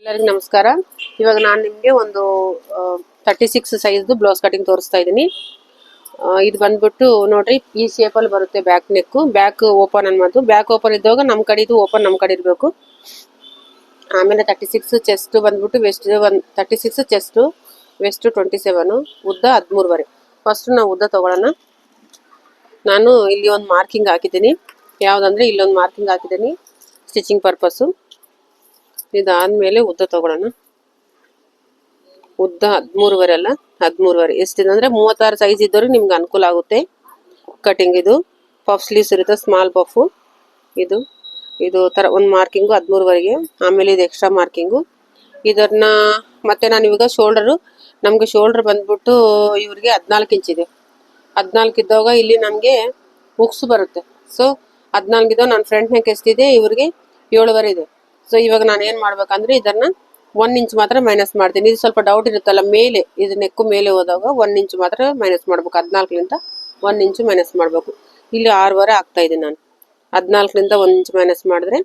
ಎಲ್ಲರಿಗೂ ನಮಸ್ಕಾರ. ಇವಾಗ ನಾನು ನಿಮಗೆ ಒಂದು 36 ಸೈಜ್ದು ಬ್ಲೌಸ್ ಕಟಿಂಗ್ ತೋರಿಸ್ತಾ ಇದ್ದೀನಿ. ಇದು ಬಂದ್ಬಿಟ್ಟು ನೋಡ್ರಿ, ಈ ಶೇಪಲ್ಲಿ ಬರುತ್ತೆ ಬ್ಯಾಕ್ ನೆಕ್. ಬ್ಯಾಕ್ ಓಪನ್ ಅನ್ನೋದು, ಬ್ಯಾಕ್ ಓಪನ್ ಇದ್ದಾಗ ನಮ್ಮ ಕಡೆ ಇದು ಓಪನ್ ನಮ್ಮ ಕಡೆ ಇರಬೇಕು. ಆಮೇಲೆ 36 ಚೆಸ್ಟ್ ಬಂದ್ಬಿಟ್ಟು ವೆಸ್ಟ್ 36 ಚೆಸ್ಟ್, ವೆಸ್ಟ್ 27, ಉದ್ದ 13.5. ಫಸ್ಟ್ ನಾವು ಉದ್ದ ತಗೊಳ್ಳೋಣ. ನಾನು ಇಲ್ಲಿ ಒಂದು ಮಾರ್ಕಿಂಗ್ ಹಾಕಿದ್ದೀನಿ. ಯಾವುದಂದ್ರೆ ಇಲ್ಲೊಂದು ಮಾರ್ಕಿಂಗ್ ಹಾಕಿದ್ದೀನಿ ಸ್ಟಿಚಿಂಗ್ ಪರ್ಪಸ್ಸು. ಇದಾದ್ಮೇಲೆ ಉದ್ದ ತಗೊಳ್ಳೋಣ. ಉದ್ದ 13.5 ಅಲ್ಲ, 13.5 ಎಷ್ಟಿದೆ ಅಂದ್ರೆ 36 ಸೈಜ್ ಇದ್ದವ್ರಿಗೆ ನಿಮ್ಗೆ ಅನುಕೂಲ ಆಗುತ್ತೆ ಕಟಿಂಗ್. ಇದು ಪಫ್ ಸ್ಲೀವ್ಸ್ ಇರುತ್ತೆ, ಸ್ಮಾಲ್ ಪಫ್. ಇದು ತರ ಒಂದು ಮಾರ್ಕಿಂಗು 13.5. ಆಮೇಲೆ ಇದು ಎಕ್ಸ್ಟ್ರಾ ಮಾರ್ಕಿಂಗು. ಇದನ್ನ ಮತ್ತೆ ನಾನು ಇವಾಗ ನಮ್ಗೆ ಶೋಲ್ಡರ್ ಬಂದ್ಬಿಟ್ಟು ಇವ್ರಿಗೆ 14 ಇಂಚ್ ಇದೆ. 14 ಇದ್ದಾಗ ಇಲ್ಲಿ ನಮಗೆ ಹುಕ್ಸ್ ಬರುತ್ತೆ. ಸೊ 14 ಇದ್ದಾಗ ನನ್ನ ಫ್ರಂಟ್ ನೆಕ್ ಎಷ್ಟಿದೆ, ಇವ್ರಿಗೆ 7.5 ಇದೆ. ಸೊ ಇವಾಗ ನಾನು ಏನು ಮಾಡ್ಬೇಕಂದ್ರೆ ಇದನ್ನ 1 ಇಂಚ್ ಮಾತ್ರ ಮೈನಸ್ ಮಾಡ್ತೀನಿ. ಇದು ಸ್ವಲ್ಪ ಡೌಟ್ ಇರುತ್ತಲ್ಲ, ಮೇಲೆ ಇದು ನೆಕ್ಕು ಮೇಲೆ ಹೋದಾಗ 1 ಇಂಚ್ ಮಾತ್ರ ಮೈನಸ್ ಮಾಡ್ಬೇಕು. 14ಲಿಂದ 1 ಇಂಚ್ ಮೈನಸ್ ಮಾಡಬೇಕು. ಇಲ್ಲಿ 6.5 ಆಗ್ತಾ ಇದೆ. ನಾನು 14ಲಿಂದ 1 ಇಂಚ್ ಮೈನಸ್ ಮಾಡಿದ್ರೆ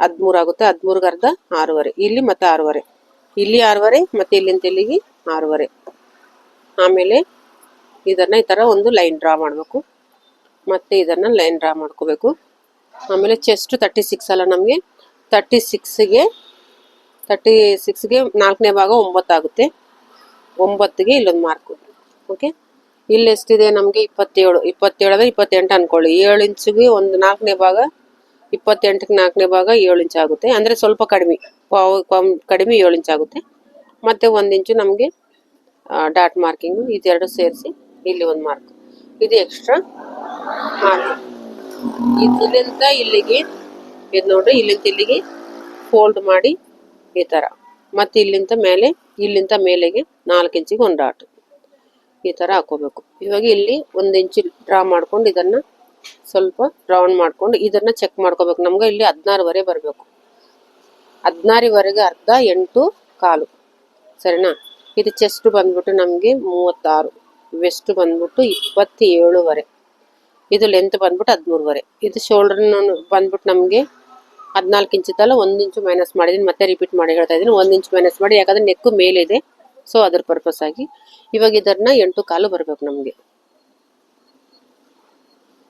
13 ಆಗುತ್ತೆ. 13ಗೆ ಅರ್ಧ 6.5. ಇಲ್ಲಿ ಮತ್ತೆ 6.5, ಇಲ್ಲಿ 6.5, ಮತ್ತೆ ಇಲ್ಲಿಂದ ಇಲ್ಲಿಗೆ 6.5. ಆಮೇಲೆ ಇದನ್ನ ಈ ತರ ಒಂದು ಲೈನ್ ಡ್ರಾ ಮಾಡಬೇಕು. ಮತ್ತೆ ಇದನ್ನ ಲೈನ್ ಡ್ರಾ ಮಾಡ್ಕೋಬೇಕು. ಆಮೇಲೆ ಚೆಸ್ಟ್ 36 ಅಲ್ಲ, ನಮಗೆ 36ಗೆ 4ನೇ ಭಾಗ 9 ಆಗುತ್ತೆ. 9ಗೆ ಇಲ್ಲೊಂದು ಮಾರ್ಕು. ಓಕೆ, ಇಲ್ಲಿ ಎಷ್ಟಿದೆ ನಮಗೆ 27. 27 ಅಂದರೆ 28 ಅನ್ಕೊಳ್ಳಿ. 7 ಇಂಚಿಗೆ ಒಂದು 4ನೇ ಭಾಗ, 28ಗೆ 4ನೇ ಭಾಗ 7 ಇಂಚ್ ಆಗುತ್ತೆ. ಅಂದರೆ ಸ್ವಲ್ಪ ಕಡಿಮೆ 7 ಇಂಚ್ ಆಗುತ್ತೆ. ಮತ್ತೆ 1 ಇಂಚು ನಮಗೆ ಡಾಟ್ ಮಾರ್ಕಿಂಗು. ಇದೆರಡು ಸೇರಿಸಿ ಇಲ್ಲಿ ಒಂದು ಮಾರ್ಕ್. ಇದು ಎಕ್ಸ್ಟ್ರಾ ಮಾರ್ಕಿಂಗ್. ಇಲ್ಲಿಂದ ಇಲ್ಲಿಗೆ, ಇದು ನೋಡ್ರಿ, ಇಲ್ಲಿಂದ ಇಲ್ಲಿಗೆ ಫೋಲ್ಡ್ ಮಾಡಿ ಈ ತರ. ಮತ್ತೆ ಇಲ್ಲಿಂದ ಮೇಲೆಗೆ 4 ಇಂಚಿಗೆ ಒಂದು ಡಾಟ್ ಈ ತರ ಹಾಕೋಬೇಕು. ಇವಾಗ ಇಲ್ಲಿ 1 ಇಂಚ್ ಡ್ರಾ ಮಾಡ್ಕೊಂಡು ಇದನ್ನ ಸ್ವಲ್ಪ ರೌಂಡ್ ಮಾಡ್ಕೊಂಡು ಇದನ್ನ ಚೆಕ್ ಮಾಡ್ಕೋಬೇಕು. ನಮ್ಗೆ ಇಲ್ಲಿ 16.5 ಬರಬೇಕು. 16ವರೆಗೆ ಅರ್ಧ 8.25. ಸರಿನಾ? ಇದು ಚೆಸ್ಟ್ ಬಂದ್ಬಿಟ್ಟು ನಮಗೆ 36, ವೆಸ್ಟ್ ಬಂದ್ಬಿಟ್ಟು 27.5. ಇದು ಲೆಂತ್ ಬಂದ್ಬಿಟ್ಟು 13.5. ಇದು ಶೋಲ್ಡರ್ ಬಂದ್ಬಿಟ್ಟು ನಮಗೆ 14 ಇಂಚ್ ಇತ್ತಲ್ಲ, 1 ಇಂಚು ಮೈನಸ್ ಮಾಡಿದೀನಿ. ಮತ್ತೆ ರಿಪೀಟ್ ಮಾಡಿ ಹೇಳ್ತಾ ಇದ್ದೀನಿ, 1 ಇಂಚ್ ಮೈನಸ್ ಮಾಡಿ, ಯಾಕಂದ್ರೆ ನೆಕ್ ಮೇಲೆ ಇದೆ. ಸೊ ಅದ್ರ ಪರ್ಪಸ್ ಆಗಿ ಇವಾಗ ಇದನ್ನ 8.25 ಬರಬೇಕು ನಮಗೆ.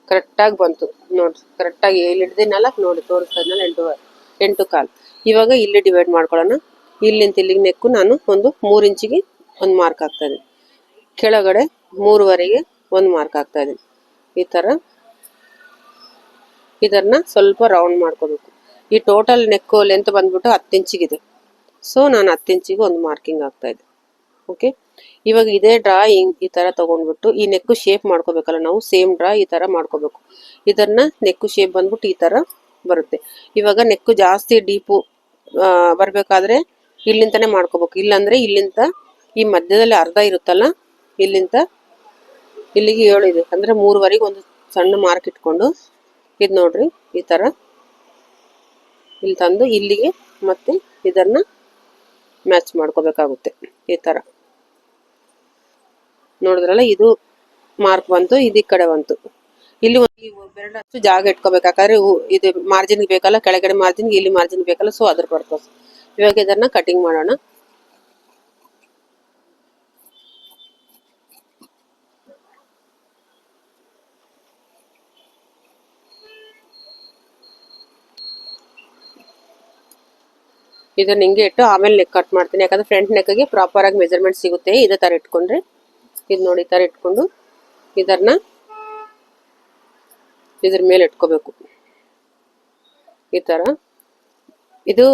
ಕರೆಕ್ಟಾಗಿ ಬಂತು ನೋಡ್ರಿ, ಕರೆಕ್ಟಾಗಿ ಇಲ್ಲಿ ಹಿಡ್ದಿನಲ್ಲ ನೋಡಿ, ತೋರಿಸ್ತಾ ಇದ್ನಲ್ಲ 8.25. ಇವಾಗ ಇಲ್ಲಿ ಡಿವೈಡ್ ಮಾಡ್ಕೊಳ್ಳೋಣ. ಇಲ್ಲಿಂದ ಇಲ್ಲಿಗೆ ನೆಕ್ಕು ನಾನು ಒಂದು 3 ಇಂಚಿಗೆ ಒಂದು ಮಾರ್ಕ್ ಹಾಕ್ತಾ ಇದ್ದೀನಿ. ಕೆಳಗಡೆ 3.5ಗೆ ಒಂದು ಮಾರ್ಕ್ ಹಾಕ್ತಾ ಇದ್ದೀನಿ. ಈ ತರ ಇದನ್ನ ಸ್ವಲ್ಪ ರೌಂಡ್ ಮಾಡ್ಕೋಬೇಕು. ಈ ಟೋಟಲ್ ನೆಕ್ ಲೆಂತ್ ಬಂದ್ಬಿಟ್ಟು 10 ಇಂಚಿಗಿದೆ. ಸೊ ನಾನು 10 ಇಂಚಿಗೆ ಒಂದು ಮಾರ್ಕಿಂಗ್ ಆಗ್ತಾ ಇದೆ. ಓಕೆ, ಇವಾಗ ಇದೇ ಡ್ರಾ ಈ ತರ ತಗೊಂಡ್ಬಿಟ್ಟು ಈ ನೆಕ್ ಶೇಪ್ ಮಾಡ್ಕೋಬೇಕಲ್ಲ ನಾವು, ಸೇಮ್ ಡ್ರಾ ಈ ತರ ಮಾಡ್ಕೋಬೇಕು. ಇದನ್ನ ನೆಕ್ ಶೇಪ್ ಬಂದ್ಬಿಟ್ಟು ಈ ತರ ಬರುತ್ತೆ. ಇವಾಗ ನೆಕ್ ಜಾಸ್ತಿ ಡೀಪು ಬರ್ಬೇಕಾದ್ರೆ ಇಲ್ಲಿಂತಾನೆ ಮಾಡ್ಕೋಬೇಕು. ಇಲ್ಲಾಂದ್ರೆ ಇಲ್ಲಿಂದ ಈ ಮಧ್ಯದಲ್ಲಿ ಅರ್ಧ ಇರುತ್ತಲ್ಲ, ಇಲ್ಲಿಂದ ಇಲ್ಲಿಗೆ 7 ಇದೆ ಅಂದ್ರೆ 3ವರೆಗೆ ಒಂದು ಸಣ್ಣ ಮಾರ್ಕ್ ಇಟ್ಕೊಂಡು ಇದು ನೋಡ್ರಿ ಈ ತರ ಇಲ್ಲಿ ತಂದು ಇಲ್ಲಿಗೆ ಮತ್ತೆ ಇದನ್ನ ಮ್ಯಾಚ್ ಮಾಡ್ಕೋಬೇಕಾಗುತ್ತೆ. ಈ ತರ ನೋಡಿದ್ರಲ್ಲ, ಇದು ಮಾರ್ಕ್ ಬಂತು, ಇದು ಈ ಕಡೆ ಬಂತು. ಇಲ್ಲಿ ಬೆರಳಷ್ಟು ಜಾಗ ಇಟ್ಕೋಬೇಕಾದ್ರೆ ಇದು ಮಾರ್ಜಿನ್ ಬೇಕಲ್ಲ, ಕೆಳಗಡೆ ಮಾರ್ಜಿನ್, ಇಲ್ಲಿ ಮಾರ್ಜಿನ್ ಬೇಕಲ್ಲ. ಸೊ ಅದ್ರ ಪರ್ಪಸ್. ಇವಾಗ ಇದನ್ನ ಕಟಿಂಗ್ ಮಾಡೋಣ. ಇದನ್ನ ಹಿಂಗೆ ಇಟ್ಟು ಆಮೇಲೆ ನೆಕ್ ಕಟ್ ಮಾಡ್ತೀನಿ. ಯಾಕಂದ್ರೆ ಫ್ರಂಟ್ ನೆಕ್ಗೆ ಪ್ರಾಪರ್ ಆಗಿ ಮೆಜರ್ಮೆಂಟ್ ಸಿಗುತ್ತೆ ಇದೇ ತರ ಇಟ್ಕೊಂಡ್ರೆ. ಇದು ನೋಡಿ, ಈ ತರ ಇಟ್ಕೊಂಡು ಇದನ್ನ ಇದ್ರ ಮೇಲೆ ಇಟ್ಕೋಬೇಕು ಈ ತರ. ಇದು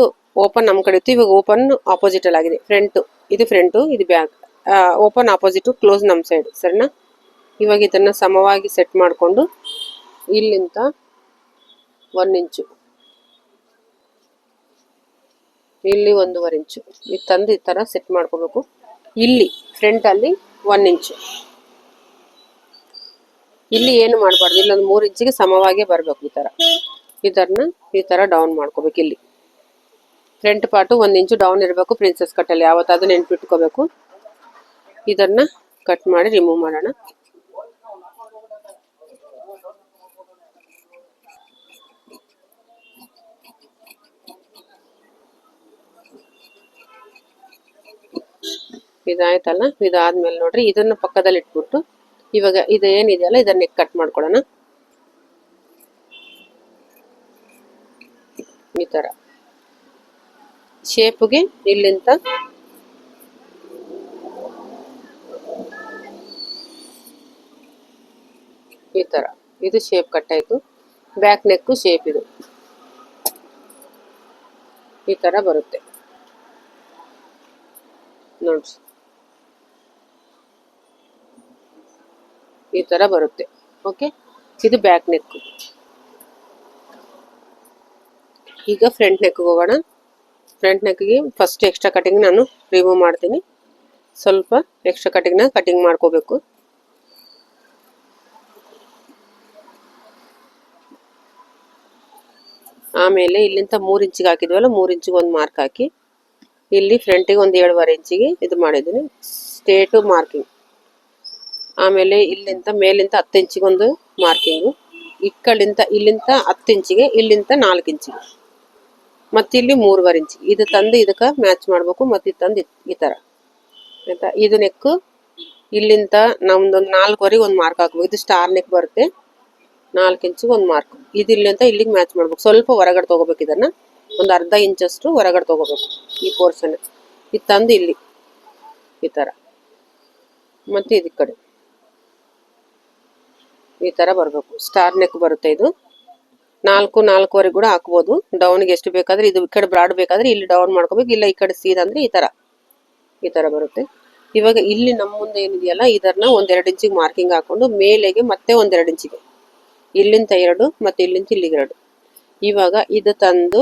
ಓಪನ್ ನಮ್ ಕಡೆ ಇತ್ತು, ಇವಾಗ ಓಪನ್ ಆಪೋಸಿಟ್ ಅಲ್ಲಿ ಆಗಿದೆ. ಇದು ಫ್ರಂಟ್, ಇದು ಬ್ಯಾಕ್. ಓಪನ್ ಆಪೋಸಿಟ್, ಕ್ಲೋಸ್ ನಮ್ ಸೈಡ್. ಸರಿನಾ? ಇವಾಗ ಇದನ್ನ ಸಮವಾಗಿ ಸೆಟ್ ಮಾಡ್ಕೊಂಡು ಇಲ್ಲಿಂದ 1 ಇಂಚು, ಇಲ್ಲಿ 1.5 ಇಂಚು ಇದು ತಂದು ಈ ತರ ಸೆಟ್ ಮಾಡ್ಕೋಬೇಕು. ಇಲ್ಲಿ ಫ್ರಂಟ್ ಅಲ್ಲಿ 1 ಇಂಚು, ಇಲ್ಲಿ ಏನು ಮಾಡಬಾರ್ದು, ಇಲ್ಲೊಂದು 3 ಇಂಚಿಗೆ ಸಮವಾಗಿ ಬರಬೇಕು. ಈ ತರ ಇದನ್ನ ಈ ತರ ಡೌನ್ ಮಾಡ್ಕೋಬೇಕು. ಇಲ್ಲಿ ಫ್ರಂಟ್ ಪಾರ್ಟ್ 1 ಇಂಚು ಡೌನ್ ಇರಬೇಕು. ಪ್ರಿನ್ಸೆಸ್ ಕಟ್ಟಲ್ಲಿ ಯಾವತ್ತಾದ್ರೂ ನೆನ್ಪಿಟ್ಕೋಬೇಕು. ಇದನ್ನ ಕಟ್ ಮಾಡಿ ರಿಮೂವ್ ಮಾಡೋಣ. ಇದಾಯ್ತಲ್ಲ, ಇದಾದ್ಮೇಲೆ ನೋಡ್ರಿ ಇದನ್ನ ಪಕ್ಕದಲ್ಲಿ ಇಟ್ಬಿಟ್ಟು ಇವಾಗ ಇದು ಏನಿದೆಯಲ್ಲ ಇದನ್ನ ಕಟ್ ಮಾಡ್ಕೊಳ್ಳೋಣ. ಈ ತರ ಶೇಪ್ಗೆ ಇಲ್ಲಿಂದ ಈ ತರ ಇದು ಶೇಪ್ ಕಟ್ ಆಯ್ತು. ಬ್ಯಾಕ್ ನೆಕ್ ಶೇಪ್ ಇದು ಈ ತರ ಬರುತ್ತೆ ನೋಡ್ರಿ, ಈ ತರ ಬರುತ್ತೆ. ಓಕೆ, ಇದು ಬ್ಯಾಕ್ ನೆಕ್. ಈಗ ಫ್ರಂಟ್ ನೆಕ್ ಹೋಗೋಣ. ಫ್ರಂಟ್ ನೆಕ್ಗೆ ಫಸ್ಟ್ ಎಕ್ಸ್ಟ್ರಾ ಕಟಿಂಗ್ ನಾನು ರಿಮೂವ್ ಮಾಡ್ತೀನಿ. ಸ್ವಲ್ಪ ಎಕ್ಸ್ಟ್ರಾ ಕಟಿಂಗ್ನ ಕಟಿಂಗ್ ಮಾಡ್ಕೋಬೇಕು. ಆಮೇಲೆ ಇಲ್ಲಿಂದ 3 ಇಂಚಿಗೆ ಹಾಕಿದ್ವಲ್ಲ, 3 ಇಂಚಿಗೆ ಒಂದು ಮಾರ್ಕ್ ಹಾಕಿ ಇಲ್ಲಿ ಫ್ರಂಟಿಗೆ ಒಂದು 7.5 ಇಂಚಿಗೆ ಇದು ಮಾಡಿದ್ದೀನಿ ಸ್ಟ್ರೇಟ್ ಮಾರ್ಕಿಂಗ್. ಆಮೇಲೆ ಇಲ್ಲಿಂದ ಮೇಲಿಂದ 10 ಇಂಚಿಗೆ ಒಂದು ಮಾರ್ಕಿಂಗು, ಇಲ್ಲಿಂದ 10 ಇಂಚಿಗೆ, ಇಲ್ಲಿಂದ 4 ಇಂಚಿಗೆ, ಮತ್ತೆ ಇಲ್ಲಿ 3.5 ಇಂಚಿಗೆ. ಇದು ತಂದು ಇದಕ್ಕೆ ಮ್ಯಾಚ್ ಮಾಡಬೇಕು. ಮತ್ತೆ ಇದು ತಂದು ಈ ಥರ ಆಯ್ತಾ. ಇದು ನೆಕ್ ಇಲ್ಲಿಂದ ನಮ್ದೊಂದು 4ವರೆಗೆ ಒಂದು ಮಾರ್ಕ್ ಹಾಕ್ಬೇಕು. ಇದು ಸ್ಟಾರ್ ನೆಕ್ ಬರುತ್ತೆ. 4 ಇಂಚಿಗೆ ಒಂದು ಮಾರ್ಕ್. ಇದು ಇಲ್ಲಿಂದ ಇಲ್ಲಿಗೆ ಮ್ಯಾಚ್ ಮಾಡ್ಬೇಕು. ಸ್ವಲ್ಪ ಹೊರಗಡೆ ತೊಗೋಬೇಕು. ಇದನ್ನು ಒಂದು ಅರ್ಧ ಇಂಚಷ್ಟು ಹೊರಗಡೆ ತೊಗೋಬೇಕು ಈ ಪೋರ್ಷನ್. ಇದು ತಂದು ಇಲ್ಲಿ ಈ ಥರ, ಮತ್ತೆ ಇದು ಕಡೆ ಈ ಥರ ಬರಬೇಕು. ಸ್ಟಾರ್ ನೆಕ್ ಬರುತ್ತೆ ಇದು. 4.5 ಕೂಡ ಹಾಕ್ಬೋದು. ಡೌನ್ಗೆ ಎಷ್ಟು ಬೇಕಾದ್ರೆ, ಇದು ಈ ಕಡೆ ಬ್ರಾಡ್ ಬೇಕಾದ್ರೆ ಇಲ್ಲಿ ಡೌನ್ ಮಾಡ್ಕೋಬೇಕು, ಇಲ್ಲ ಈ ಕಡೆ ಸೀದಾ ಅಂದ್ರೆ ಈ ಥರ ಬರುತ್ತೆ. ಇವಾಗ ಇಲ್ಲಿ ನಮ್ಮ ಮುಂದೆ ಏನಿದೆಯಲ್ಲ ಇದನ್ನ 1-2 ಇಂಚಿಗೆ ಮಾರ್ಕಿಂಗ್ ಹಾಕೊಂಡು ಮೇಲೆಗೆ ಮತ್ತೆ 1-2 ಇಂಚಿಗೆ, ಇಲ್ಲಿಂದ 2 ಮತ್ತೆ ಇಲ್ಲಿಂದ ಇಲ್ಲಿಗೆ 2. ಇವಾಗ ಇದು ತಂದು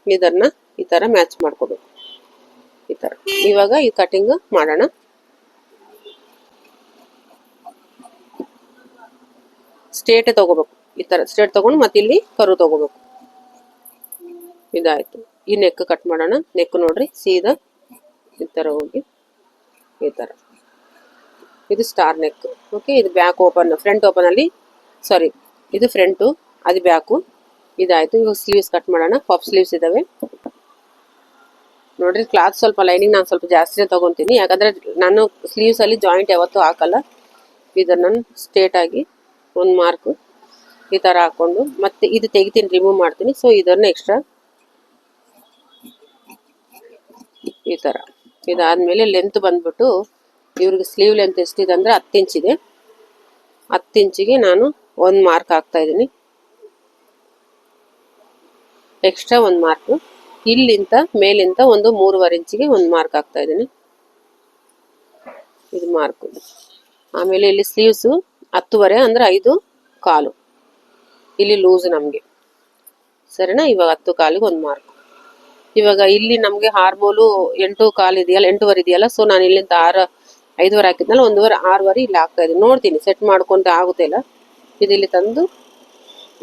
ಇದನ್ನ ಈ ಥರ ಮ್ಯಾಚ್ ಮಾಡ್ಕೋಬೇಕು ಈ ಥರ. ಇವಾಗ ಈ ಕಟಿಂಗ್ ಮಾಡೋಣ. ಸ್ಟ್ರೇಟ್ ತಗೋಬೇಕು. ಈ ಥರ ಸ್ಟ್ರೇಟ್ ತಗೊಂಡು ಮತ್ತೆ ಇಲ್ಲಿ ಕರು ತಗೋಬೇಕು. ಇದಾಯ್ತು. ಈ ನೆಕ್ ಕಟ್ ಮಾಡೋಣ. ನೆಕ್ ನೋಡ್ರಿ ಸೀದಾ ಈ ಥರ ಹೋಗಿ ಈ ಥರ. ಇದು ಸ್ಟಾರ್ ನೆಕ್. ಓಕೆ, ಇದು ಬ್ಯಾಕ್ ಓಪನ್, ಫ್ರಂಟ್ ಓಪನ್ ಅಲ್ಲಿ ಸಾರಿ, ಇದು ಫ್ರಂಟು, ಅದು ಬ್ಯಾಕು. ಇದಾಯ್ತು. ಇವಾಗ ಸ್ಲೀವ್ಸ್ ಕಟ್ ಮಾಡೋಣ. ಪಫ್ ಸ್ಲೀವ್ಸ್ ಇದಾವೆ ನೋಡ್ರಿ. ಕ್ಲಾತ್ ಸ್ವಲ್ಪ ಲೈನಿಂಗ್ ನಾನು ಸ್ವಲ್ಪ ಜಾಸ್ತಿನೇ ತಗೊತೀನಿ, ಯಾಕಂದ್ರೆ ನಾನು ಸ್ಲೀವ್ಸ್ ಅಲ್ಲಿ ಜಾಯಿಂಟ್ ಯಾವತ್ತೂ ಹಾಕಲ್ಲ. ಇದನ್ನ ಸ್ಟ್ರೇಟ್ ಆಗಿ ಒಂದು ಮಾರ್ಕ್ ಈ ಥರ ಹಾಕೊಂಡು ಮತ್ತೆ ಇದು ತೆಗಿತೀನಿ, ರಿಮೂವ್ ಮಾಡ್ತೀನಿ. ಸೊ ಇದನ್ನ ಎಕ್ಸ್ಟ್ರಾ ಈ ಥರ. ಇದಾದ್ಮೇಲೆ ಲೆಂತ್ ಬಂದ್ಬಿಟ್ಟು ಇವ್ರಿಗೆ ಸ್ಲೀವ್ ಲೆಂತ್ ಎಷ್ಟಿದೆ ಅಂದ್ರೆ 10 ಇಂಚಿದೆ. 10 ಇಂಚಿಗೆ ನಾನು ಒಂದು ಮಾರ್ಕ್ ಹಾಕ್ತಾ ಇದ್ದೀನಿ, ಎಕ್ಸ್ಟ್ರಾ ಒಂದು ಮಾರ್ಕ್. ಇಲ್ಲಿಂದ ಮೇಲಿಂದ ಒಂದು 3.5 ಇಂಚಿಗೆ ಒಂದು ಮಾರ್ಕ್ ಹಾಕ್ತಾ ಇದ್ದೀನಿ, ಇದು ಮಾರ್ಕ್. ಆಮೇಲೆ ಇಲ್ಲಿ ಸ್ಲೀವ್ಸು 10.5 ಅಂದ್ರೆ 5.25 ಇಲ್ಲಿ ಲೂಸ್ ನಮಗೆ, ಸರಿನಾ. ಇವಾಗ 10.25 ಒಂದು ಮಾರ್ಕ್. ಇವಾಗ ಇಲ್ಲಿ ನಮಗೆ ಹಾರ್ಮೋಲು 8.25 ಇದೆಯಲ್ಲ, 8.5 ಇದೆಯಲ್ಲ. ಸೊ ನಾನು ಇಲ್ಲಿಂದ 5.5 ಹಾಕಿದ್ನಲ್ಲ, 1.5 ಇಲ್ಲಿ ಹಾಕ್ತಾ ಇದ್ದೀನಿ. ನೋಡ್ತೀನಿ ಸೆಟ್ ಮಾಡ್ಕೊಂತ ಆಗುತ್ತೆ ಇಲ್ಲ. ಇದು ಇಲ್ಲಿ ತಂದು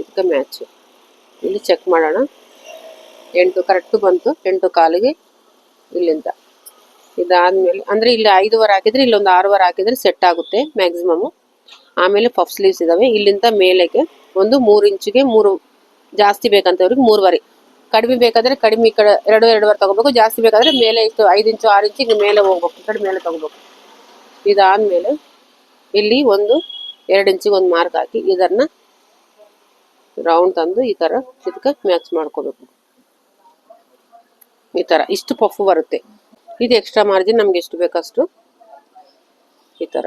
ಇದಕ್ಕೆ ಮ್ಯಾಚ್ ಇಲ್ಲಿ ಚೆಕ್ ಮಾಡೋಣ. 8 ಕರೆಕ್ಟ್ ಬಂತು. 8.25ಗೆ ಇಲ್ಲಿಂದ. ಇದಾದ್ಮೇಲೆ ಅಂದ್ರೆ ಇಲ್ಲಿ 5.5 ಹಾಕಿದ್ರೆ ಇಲ್ಲೊಂದು 6.5 ಹಾಕಿದ್ರೆ ಸೆಟ್ ಆಗುತ್ತೆ ಮ್ಯಾಕ್ಸಿಮಮ್. ಆಮೇಲೆ ಪಫ್ ಸ್ಲೀವ್ಸ್ ಇದಾವೆ. ಇಲ್ಲಿಂದ ಮೇಲೆಗೆ ಒಂದು 3 ಇಂಚಿಗೆ 3 ಜಾಸ್ತಿ ಬೇಕಂತವ್ರಿಗೆ 3.5, ಕಡಿಮೆ ಬೇಕಾದ್ರೆ ಕಡಿಮೆ ಈ ಕಡೆ 2.5 ತಗೋಬೇಕು. ಜಾಸ್ತಿ ಬೇಕಾದ್ರೆ ಮೇಲೆ ಇಷ್ಟು 5 ಇಂಚು 6 ಇಂಚಿಗೆ ಮೇಲೆ ಹೋಗ್ಬೇಕು, ಈ ಕಡೆ ಮೇಲೆ ತಗೋಬೇಕು. ಇದಾದ್ಮೇಲೆ ಇಲ್ಲಿ 1-2 ಇಂಚಿಗೆ ಒಂದು ಮಾರ್ಕ್ ಹಾಕಿ ಇದನ್ನ ರೌಂಡ್ ತಂದು ಈ ತರ ಇದಕ್ಕೆ ಮ್ಯಾಚ್ ಮಾಡ್ಕೋಬೇಕು ಈ ತರ. ಇಷ್ಟು ಪಫ್ ಬರುತ್ತೆ. ಇದು ಎಕ್ಸ್ಟ್ರಾ ಮಾರ್ಜಿನ್ ನಮ್ಗೆ ಎಷ್ಟು ಬೇಕಷ್ಟು ಈ ತರ.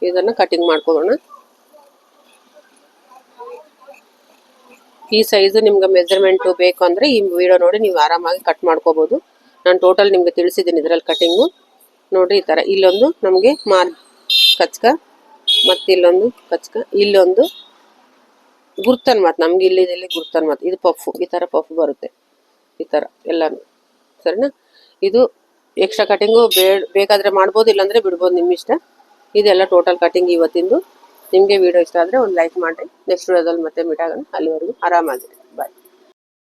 ಇದನ್ನ ಕಟಿಂಗ್ ಮಾಡ್ಕೊಳ್ಳೋಣ. ಈ ಸೈಜ್ ನಿಮ್ಗೆ ಮೆಜರ್ಮೆಂಟ್ ಬೇಕು ಅಂದ್ರೆ ಈ ವಿಡಿಯೋ ನೋಡಿ ನೀವು ಆರಾಮಾಗಿ ಕಟ್ ಮಾಡ್ಕೋಬಹುದು. ನಾನು ಟೋಟಲ್ ನಿಮ್ಗೆ ತಿಳಿಸಿದ್ದೀನಿ ಇದರಲ್ಲಿ ಕಟಿಂಗು ನೋಡ್ರಿ. ಈ ತರ ಇಲ್ಲೊಂದು ನಮಗೆ ಕಚ್ಕ, ಮತ್ತೆ ಇಲ್ಲೊಂದು ಕಚ್ಕ, ಇಲ್ಲೊಂದು ಗುರ್ತನ್ ಮಾತು ನಮ್ಗೆ ಇಲ್ಲಿ ಗುರ್ತನ್ ಮಾತು. ಇದು ಪಫ್, ಈ ತರ ಪಫ್ ಬರುತ್ತೆ ಈ ತರ ಎಲ್ಲಾನು, ಸರಿನಾ. ಇದು ಎಕ್ಸ್ಟ್ರಾ ಕಟಿಂಗು ಬೇಕಾದ್ರೆ ಮಾಡ್ಬೋದು, ಇಲ್ಲಾಂದ್ರೆ ಬಿಡ್ಬೋದು, ನಿಮ್ಮ ಇಷ್ಟ. ಇದೆಲ್ಲ ಟೋಟಲ್ ಕಟಿಂಗ್ ಇವತ್ತಿಂದು. ನಿಮಗೆ ವಿಡಿಯೋ ಇಷ್ಟ ಆದರೆ ಒಂದು ಲೈಕ್ ಮಾಡಿ. ನೆಕ್ಸ್ಟ್ ವಿಡಿಯೋದಲ್ಲಿ ಮತ್ತೆ ಮೀಟ್ ಆಗೋಣ. ಅಲ್ಲಿವರೆಗೂ ಆರಾಮಾಗಿರಿ.